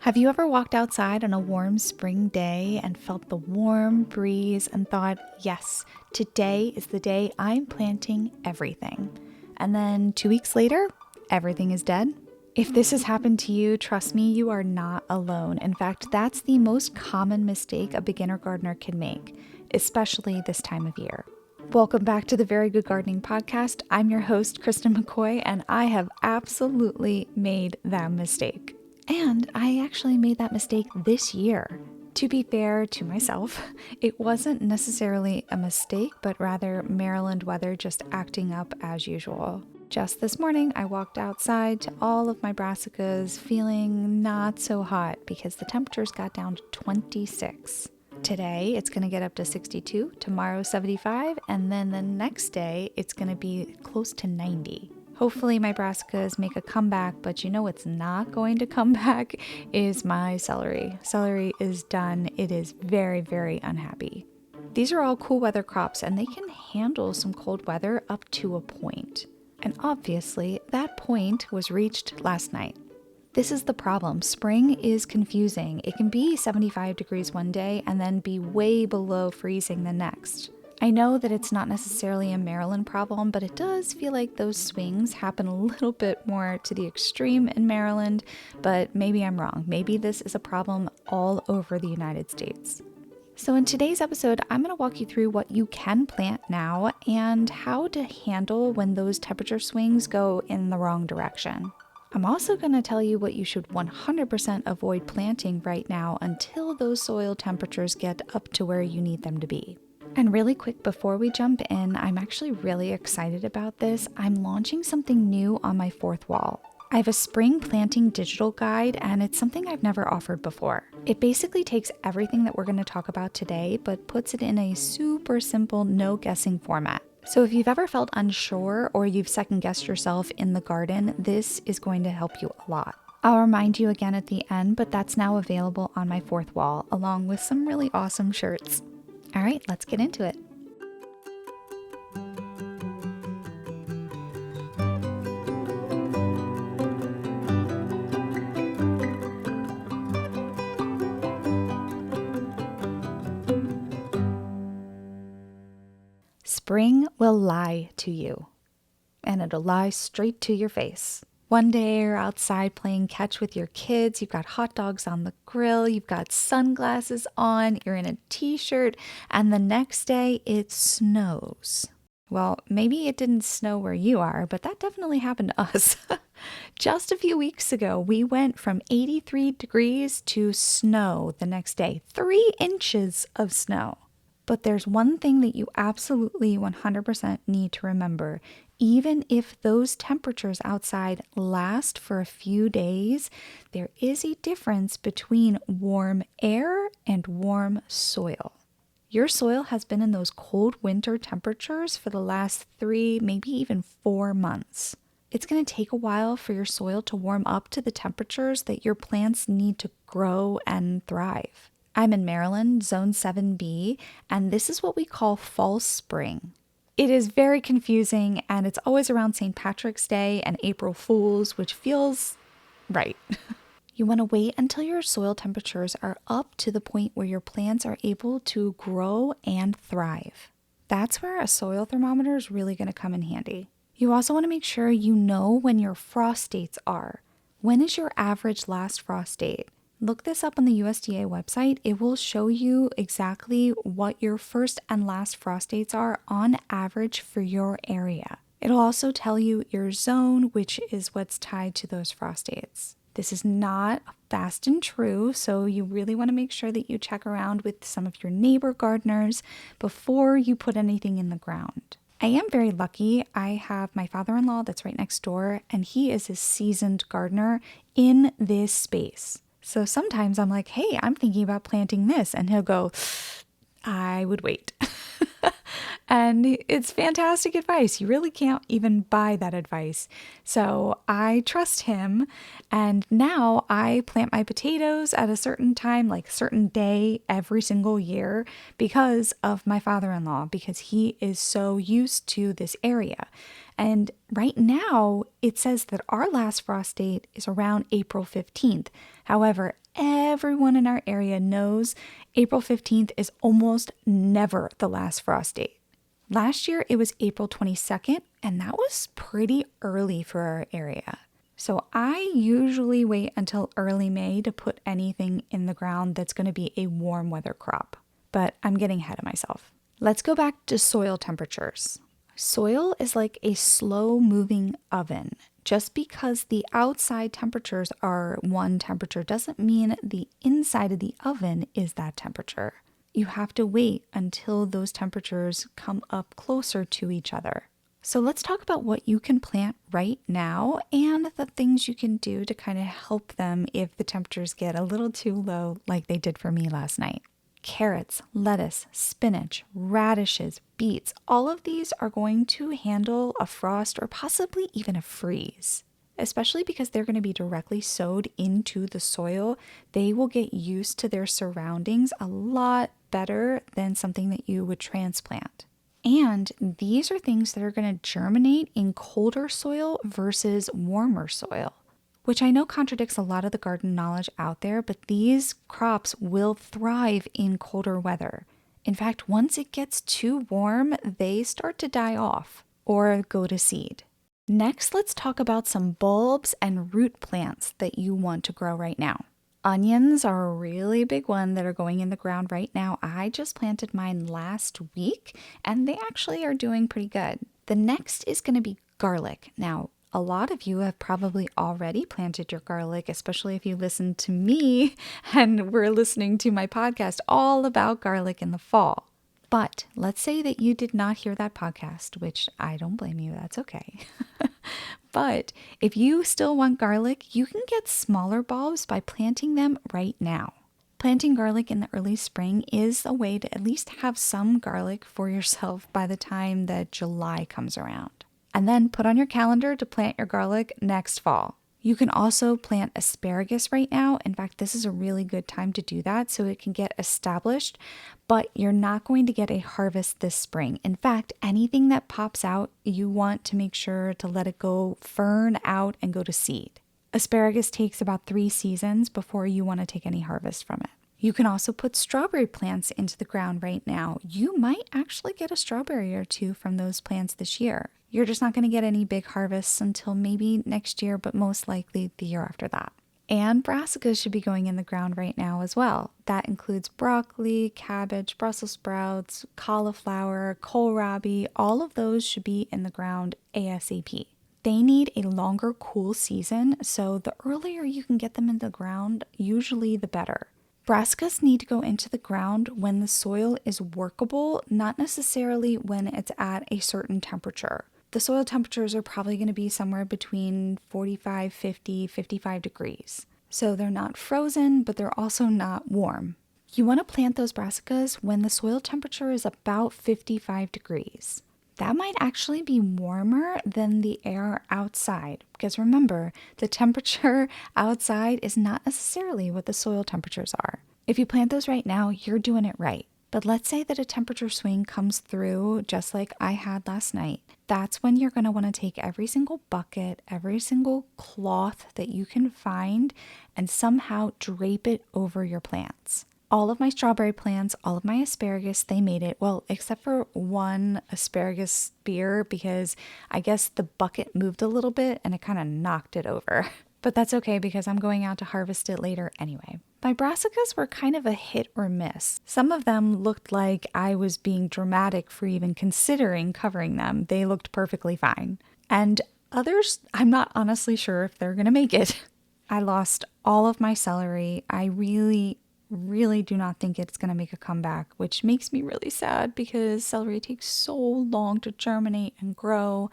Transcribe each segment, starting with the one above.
Have you ever walked outside on a warm spring day and felt the warm breeze and thought, yes, today is the day I'm planting everything? And then 2 weeks later, everything is dead? If this has happened to you, trust me, you are not alone. In fact, that's the most common mistake a beginner gardener can make, especially this time of year. Welcome back to the Very Good Gardening Podcast. I'm your host, Kristen McCoy, and I have absolutely made that mistake. And I actually made that mistake this year. To be fair to myself, it wasn't necessarily a mistake, but rather Maryland weather just acting up as usual. Just this morning, I walked outside to all of my brassicas feeling not so hot because the temperatures got down to 26. Today, it's going to get up to 62, tomorrow 75, and then the next day, it's going to be close to 90. Hopefully my brassicas make a comeback, but you know what's not going to come back is my celery. Celery is done. It is very, very unhappy. These are all cool weather crops and they can handle some cold weather up to a point. And obviously that point was reached last night. This is the problem. Spring is confusing. It can be 75 degrees one day and then be way below freezing the next. I know that it's not necessarily a Maryland problem, but it does feel like those swings happen a little bit more to the extreme in Maryland, but maybe I'm wrong. Maybe this is a problem all over the United States. So in today's episode, I'm going to walk you through what you can plant now and how to handle when those temperature swings go in the wrong direction. I'm also going to tell you what you should 100% avoid planting right now until those soil temperatures get up to where you need them to be. And really quick, before we jump in, I'm actually really excited about this. I'm launching something new on my Fourthwall. I have a spring planting digital guide, and it's something I've never offered before. It basically takes everything that we're going to talk about today, but puts it in a super simple, no guessing format. So if you've ever felt unsure or you've second guessed yourself in the garden, this is going to help you a lot. I'll remind you again at the end, but that's now available on my Fourthwall, along with some really awesome shirts. All right, let's get into it. Spring will lie to you, and it'll lie straight to your face. One day you're outside playing catch with your kids, you've got hot dogs on the grill, you've got sunglasses on, you're in a t-shirt, and the next day it snows. Well, maybe it didn't snow where you are, but that definitely happened to us. Just a few weeks ago, we went from 83 degrees to snow the next day, 3 inches of snow. But there's one thing that you absolutely 100% need to remember. Even if those temperatures outside last for a few days, there is a difference between warm air and warm soil. Your soil has been in those cold winter temperatures for the last 3, maybe even 4 months. It's going to take a while for your soil to warm up to the temperatures that your plants need to grow and thrive. I'm in Maryland, Zone 7B, and this is what we call false spring. It is very confusing, and it's always around St. Patrick's Day and April Fools, which feels right. You want to wait until your soil temperatures are up to the point where your plants are able to grow and thrive. That's where a soil thermometer is really going to come in handy. You also want to make sure you know when your frost dates are. When is your average last frost date? Look this up on the USDA website. It will show you exactly what your first and last frost dates are on average for your area. It'll also tell you your zone, which is what's tied to those frost dates. This is not fast and true, so you really want to make sure that you check around with some of your neighbor gardeners before you put anything in the ground. I am very lucky. I have my father-in-law that's right next door, and he is a seasoned gardener in this space. So sometimes I'm like, hey, I'm thinking about planting this. And he'll go, I would wait. And it's fantastic advice. You really can't even buy that advice. So I trust him. And now I plant my potatoes at a certain time, like a certain day every single year because of my father-in-law, because he is so used to this area. And right now, it says that our last frost date is around April 15th. However, everyone in our area knows April 15th is almost never the last frost date. Last year, it was April 22nd, and that was pretty early for our area. So I usually wait until early May to put anything in the ground that's going to be a warm weather crop. But I'm getting ahead of myself. Let's go back to soil temperatures. Soil is like a slow moving oven. Just because the outside temperatures are one temperature doesn't mean the inside of the oven is that temperature. You have to wait until those temperatures come up closer to each other. So let's talk about what you can plant right now and the things you can do to kind of help them if the temperatures get a little too low like they did for me last night. Carrots, lettuce, spinach, radishes, beets, all of these are going to handle a frost or possibly even a freeze. Especially because they're going to be directly sowed into the soil, they will get used to their surroundings a lot better than something that you would transplant. And these are things that are going to germinate in colder soil versus warmer soil, which I know contradicts a lot of the garden knowledge out there, but these crops will thrive in colder weather. In fact, once it gets too warm, they start to die off or go to seed. Next, let's talk about some bulbs and root plants that you want to grow right now. Onions are a really big one that are going in the ground right now. I just planted mine last week and they actually are doing pretty good. The next is going to be garlic. Now, a lot of you have probably already planted your garlic, especially if you listen to me and we're listening to my podcast all about garlic in the fall. But let's say that you did not hear that podcast, which I don't blame you, that's okay. But if you still want garlic, you can get smaller bulbs by planting them right now. Planting garlic in the early spring is a way to at least have some garlic for yourself by the time that July comes around. And then put on your calendar to plant your garlic next fall. You can also plant asparagus right now. In fact, this is a really good time to do that so it can get established, but you're not going to get a harvest this spring. In fact, anything that pops out, you want to make sure to let it go fern out and go to seed. Asparagus takes about 3 seasons before you want to take any harvest from it. You can also put strawberry plants into the ground right now. You might actually get a strawberry or two from those plants this year. You're just not going to get any big harvests until maybe next year, but most likely the year after that. And brassicas should be going in the ground right now as well. That includes broccoli, cabbage, Brussels sprouts, cauliflower, kohlrabi. All of those should be in the ground ASAP. They need a longer cool season, so the earlier you can get them in the ground, usually the better. Brassicas need to go into the ground when the soil is workable, not necessarily when it's at a certain temperature. The soil temperatures are probably going to be somewhere between 45, 50, 55 degrees. So they're not frozen, but they're also not warm. You want to plant those brassicas when the soil temperature is about 55 degrees. That might actually be warmer than the air outside, because remember, the temperature outside is not necessarily what the soil temperatures are. If you plant those right now, you're doing it right. But let's say that a temperature swing comes through just like I had last night. That's when you're going to want to take every single bucket, every single cloth that you can find, and somehow drape it over your plants. All of my strawberry plants, all of my asparagus, they made it. Well, except for one asparagus spear because I guess the bucket moved a little bit and it kind of knocked it over. But that's okay because I'm going out to harvest it later anyway. My brassicas were kind of a hit or miss. Some of them looked like I was being dramatic for even considering covering them. They looked perfectly fine. And others, I'm not honestly sure if they're going to make it. I lost all of my celery. I really do not think it's going to make a comeback, which makes me really sad because celery takes so long to germinate and grow.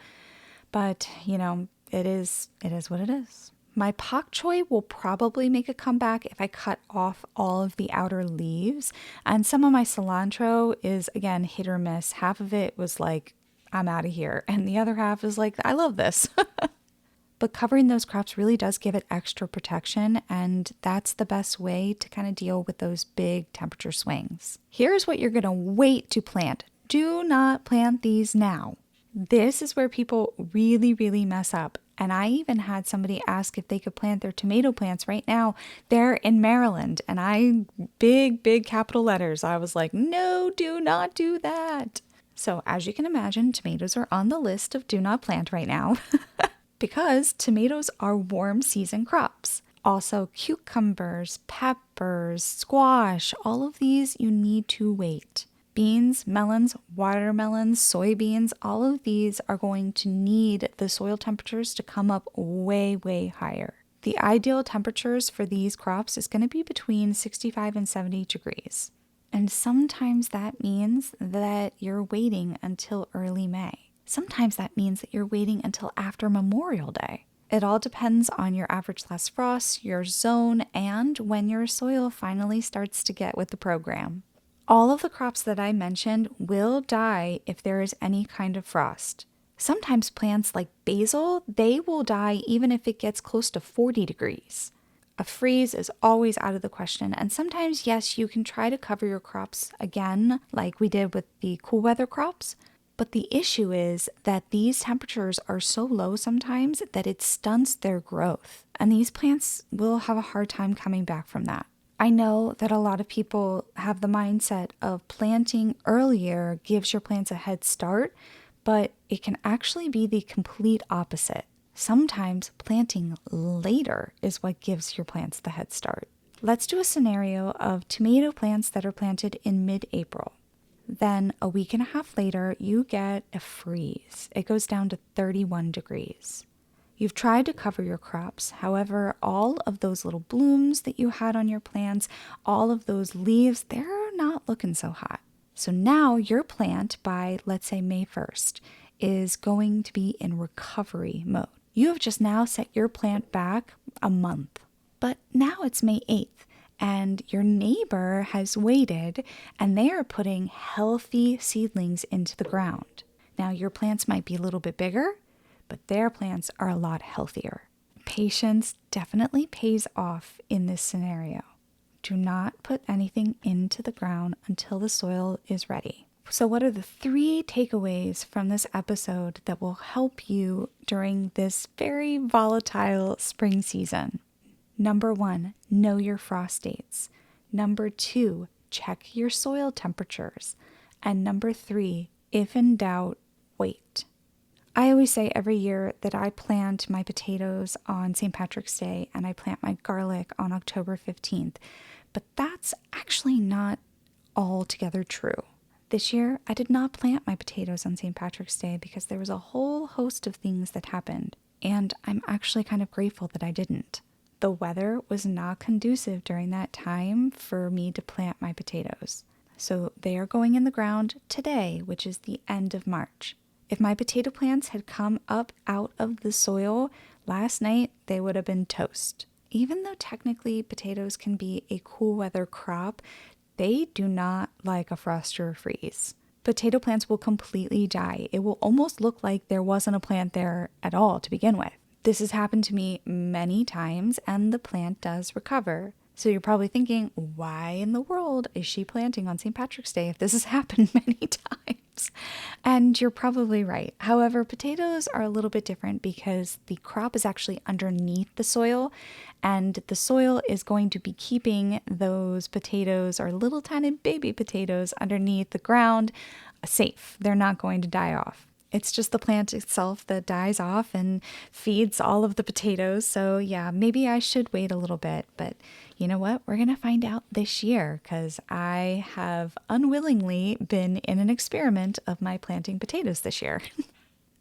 But, it is what it is. My pak choi will probably make a comeback if I cut off all of the outer leaves. And some of my cilantro is, again, hit or miss. Half of it was like, I'm out of here. And the other half is like, I love this. But covering those crops really does give it extra protection, and that's the best way to kind of deal with those big temperature swings. Here's what you're going to wait to plant. Do not plant these now. This is where people really, really mess up. And I even had somebody ask if they could plant their tomato plants right now. They're in Maryland. And big capital letters. I was like, no, do not do that. So as you can imagine, tomatoes are on the list of do not plant right now because tomatoes are warm season crops. Also, cucumbers, peppers, squash, all of these you need to wait. Beans, melons, watermelons, soybeans, all of these are going to need the soil temperatures to come up way, way higher. The ideal temperatures for these crops is going to be between 65 and 70 degrees. And sometimes that means that you're waiting until early May. Sometimes that means that you're waiting until after Memorial Day. It all depends on your average last frost, your zone, and when your soil finally starts to get with the program. All of the crops that I mentioned will die if there is any kind of frost. Sometimes plants like basil, they will die even if it gets close to 40 degrees. A freeze is always out of the question, and sometimes, yes, you can try to cover your crops again, like we did with the cool weather crops, but the issue is that these temperatures are so low sometimes that it stunts their growth, and these plants will have a hard time coming back from that. I know that a lot of people have the mindset of planting earlier gives your plants a head start, but it can actually be the complete opposite. Sometimes planting later is what gives your plants the head start. Let's do a scenario of tomato plants that are planted in mid-April. Then a week and a half later, you get a freeze. It goes down to 31 degrees. You've tried to cover your crops. However, all of those little blooms that you had on your plants, all of those leaves, they're not looking so hot. So now your plant by, let's say, May 1st, is going to be in recovery mode. You have just now set your plant back a month. But now it's May 8th, and your neighbor has waited, and they are putting healthy seedlings into the ground. Now your plants might be a little bit bigger, but their plants are a lot healthier. Patience definitely pays off in this scenario. Do not put anything into the ground until the soil is ready. So what are the 3 takeaways from this episode that will help you during this very volatile spring season? Number 1, know your frost dates. Number 2, check your soil temperatures. And number 3, if in doubt, wait. I always say every year that I plant my potatoes on St. Patrick's Day and I plant my garlic on October 15th, but that's actually not altogether true. This year, I did not plant my potatoes on St. Patrick's Day because there was a whole host of things that happened, and I'm actually kind of grateful that I didn't. The weather was not conducive during that time for me to plant my potatoes. So they are going in the ground today, which is the end of March. If my potato plants had come up out of the soil last night, they would have been toast. Even though technically potatoes can be a cool weather crop, they do not like a frost or a freeze. Potato plants will completely die. It will almost look like there wasn't a plant there at all to begin with. This has happened to me many times, and the plant does recover. So you're probably thinking, why in the world is she planting on St. Patrick's Day if this has happened many times? And you're probably right. However, potatoes are a little bit different because the crop is actually underneath the soil, and the soil is going to be keeping those potatoes or little tiny baby potatoes underneath the ground safe. They're not going to die off. It's just the plant itself that dies off and feeds all of the potatoes. So yeah, maybe I should wait a little bit, but you know what? We're going to find out this year because I have unwillingly been in an experiment of my planting potatoes this year.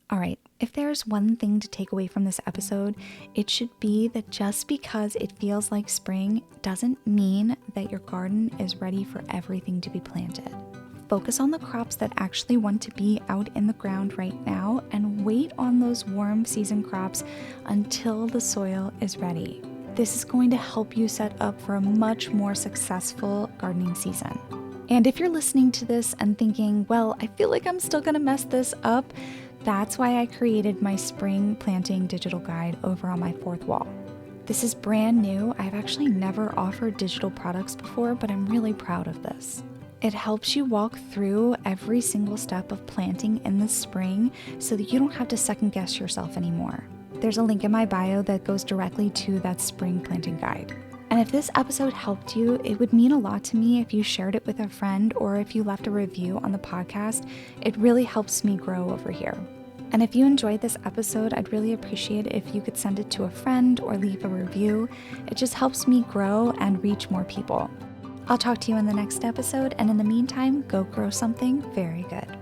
All right, if there's one thing to take away from this episode, it should be that just because it feels like spring doesn't mean that your garden is ready for everything to be planted. Focus on the crops that actually want to be out in the ground right now and wait on those warm season crops until the soil is ready. This is going to help you set up for a much more successful gardening season. And if you're listening to this and thinking, well, I feel like I'm still going to mess this up, that's why I created my spring planting digital guide over on my Fourthwall. This is brand new. I've actually never offered digital products before, but I'm really proud of this. It helps you walk through every single step of planting in the spring so that you don't have to second guess yourself anymore. There's a link in my bio that goes directly to that spring planting guide. And if this episode helped you, it would mean a lot to me if you shared it with a friend or if you left a review on the podcast. It really helps me grow over here. And if you enjoyed this episode, I'd really appreciate it if you could send it to a friend or leave a review. It just helps me grow and reach more people. I'll talk to you in the next episode, and in the meantime, go grow something very good.